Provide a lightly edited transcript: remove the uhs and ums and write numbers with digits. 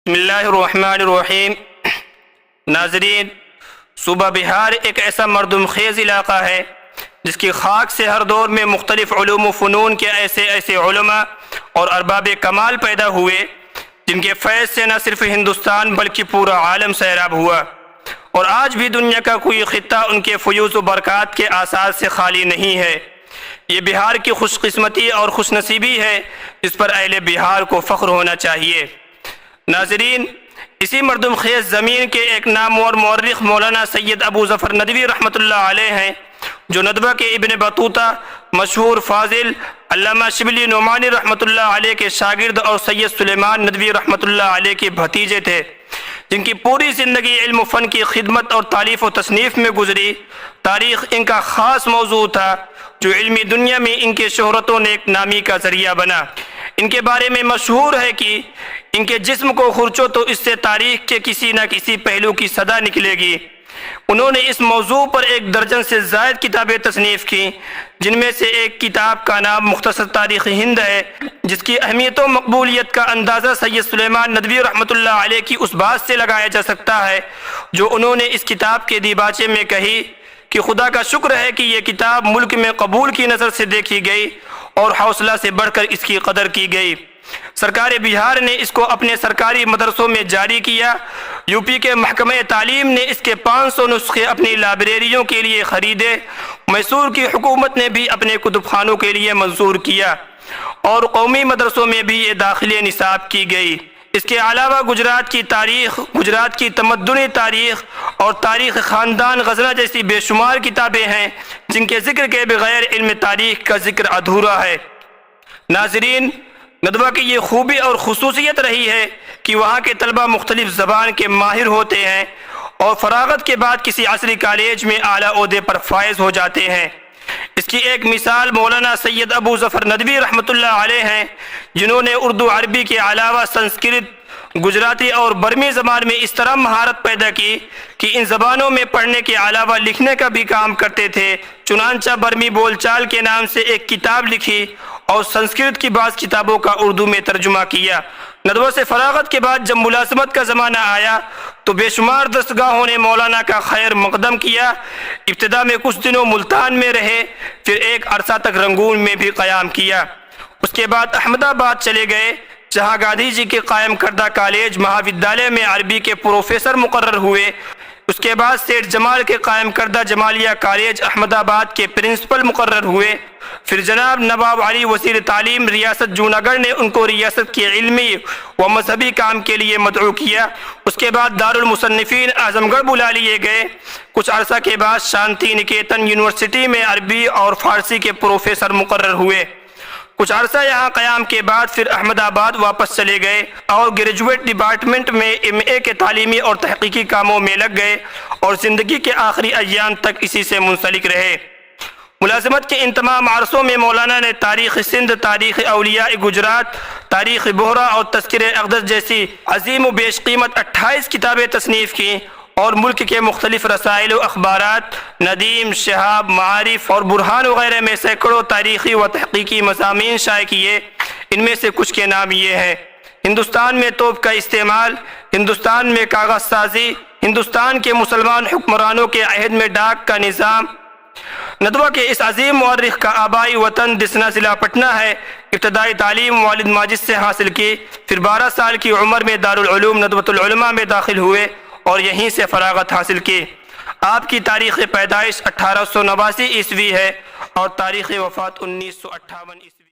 بسم اللہ الرحمن الرحیم۔ ناظرین، صوبہ بہار ایک ایسا مردم خیز علاقہ ہے جس کی خاک سے ہر دور میں مختلف علوم و فنون کے ایسے علماء اور ارباب کمال پیدا ہوئے جن کے فیض سے نہ صرف ہندوستان بلکہ پورا عالم سیراب ہوا، اور آج بھی دنیا کا کوئی خطہ ان کے فیوز و برکات کے آثار سے خالی نہیں ہے۔ یہ بہار کی خوش قسمتی اور خوش نصیبی ہے جس پر اہل بہار کو فخر ہونا چاہیے۔ ناظرین، اسی مردم خیز زمین کے ایک نامور مورخ مولانا سید ابو ظفر ندوی رحمۃ اللہ علیہ ہیں، جو ندوہ کے ابن بطوطہ مشہور فاضل علامہ شبلی نعمانی رحمۃ اللہ علیہ کے شاگرد اور سید سلیمان ندوی رحمۃ اللہ علیہ کے بھتیجے تھے، جن کی پوری زندگی علم و فن کی خدمت اور تالیف و تصنیف میں گزری۔ تاریخ ان کا خاص موضوع تھا جو علمی دنیا میں ان کے شہرت و نیک نامی کا ذریعہ بنا۔ ان کے بارے میں مشہور ہے کہ ان کے جسم کو خرچو تو اس سے تاریخ کے کسی نہ کسی پہلو کی صدا نکلے گی۔ انہوں نے اس موضوع پر 1 درجن سے زائد کتابیں تصنیف کی، جن میں سے ایک کتاب کا نام مختصر تاریخ ہند ہے، جس کی اہمیت و مقبولیت کا اندازہ سید سلیمان ندوی رحمۃ اللہ علیہ کی اس بات سے لگایا جا سکتا ہے جو انہوں نے اس کتاب کے دیباچے میں کہی کہ خدا کا شکر ہے کہ یہ کتاب ملک میں قبول کی نظر سے دیکھی گئی اور حوصلہ سے بڑھ کر اس کی قدر کی گئی۔ سرکار بہار نے اس کو اپنے سرکاری مدرسوں میں جاری کیا۔ یوپی کے محکمہ تعلیم نے اس کے 500 نسخے اپنی لائبریریوں کے لیے خریدے۔ میسور کی حکومت نے بھی اپنے کتب خانوں کے لیے منظور کیا اور قومی مدرسوں میں بھی یہ داخلے نصاب کی گئی۔ اس کے علاوہ گجرات کی تاریخ، گجرات کی تمدنی تاریخ اور تاریخ خاندان غزنہ جیسی بے شمار کتابیں ہیں جن کے ذکر کے بغیر علم تاریخ کا ذکر ادھورا ہے۔ ناظرین، ندوہ کی یہ خوبی اور خصوصیت رہی ہے کہ وہاں کے طلبہ مختلف زبان کے ماہر ہوتے ہیں اور فراغت کے بعد کسی عصری کالج میں اعلیٰ عہدے پر فائز ہو جاتے ہیں۔ اس کی ایک مثال مولانا سید ابو ظفر ندوی رحمۃ اللہ علیہ ہیں، جنہوں نے اردو عربی کے علاوہ سنسکرت، گجراتی اور برمی زبان میں اس طرح مہارت پیدا کی کہ ان زبانوں میں پڑھنے کے علاوہ لکھنے کا بھی کام کرتے تھے۔ چنانچہ برمی بول چال کے نام سے ایک کتاب لکھی اور سنسکرت کی بعض کتابوں کا اردو میں ترجمہ کیا۔ ندوہ سے فراغت کے بعد جب ملازمت کا زمانہ آیا تو بے شمار دستگاہوں نے مولانا کا خیر مقدم کیا۔ ابتدا میں کچھ دنوں ملتان میں رہے، پھر ایک عرصہ تک رنگون میں بھی قیام کیا۔ اس کے بعد احمد آباد چلے گئے، جہاں گاندھی جی کے قائم کردہ کالج مہاودیالیہ میں عربی کے پروفیسر مقرر ہوئے۔ اس کے بعد سیٹھ جمال کے قائم کردہ جمالیہ کالج احمد آباد کے پرنسپل مقرر ہوئے۔ پھر جناب نواب علی وزیر تعلیم ریاست جوناگڑھ نے ان کو ریاست کے علمی و مذہبی کام کے لیے مدعو کیا۔ اس کے بعد دارالمصنفین اعظم گڑھ بلا لیے گئے۔ کچھ عرصہ کے بعد شانتی نکیتن یونیورسٹی میں عربی اور فارسی کے پروفیسر مقرر ہوئے۔ کچھ عرصہ یہاں قیام کے بعد پھر احمد آباد واپس چلے گئے اور گریجویٹ ڈپارٹمنٹ میں MA کے تعلیمی اور تحقیقی کاموں میں لگ گئے اور زندگی کے آخری ایام تک اسی سے منسلک رہے۔ ملازمت کے ان تمام عرصوں میں مولانا نے تاریخ سندھ، تاریخ اولیاء گجرات، تاریخ بحرہ اور تذکرہ اقدس جیسی عظیم و بیش قیمت 28 کتابیں تصنیف کی اور ملک کے مختلف رسائل و اخبارات، ندیم، شہاب، معارف اور برہان وغیرہ میں سینکڑوں تاریخی و تحقیقی مضامین شائع کیے۔ ان میں سے کچھ کے نام یہ ہیں: ہندوستان میں توپ کا استعمال، ہندوستان میں کاغذ سازی، ہندوستان کے مسلمان حکمرانوں کے عہد میں ڈاک کا نظام۔ ندوہ کے اس عظیم مورخ کا آبائی وطن دسنا ضلع پٹنہ ہے۔ ابتدائی تعلیم والد ماجد سے حاصل کی، پھر 12 سال کی عمر میں دارالعلوم ندوۃ العلماء میں داخل ہوئے اور یہیں سے فراغت حاصل کی۔ آپ کی تاریخ پیدائش 1889 عیسوی ہے اور تاریخ وفات 1958 عیسوی۔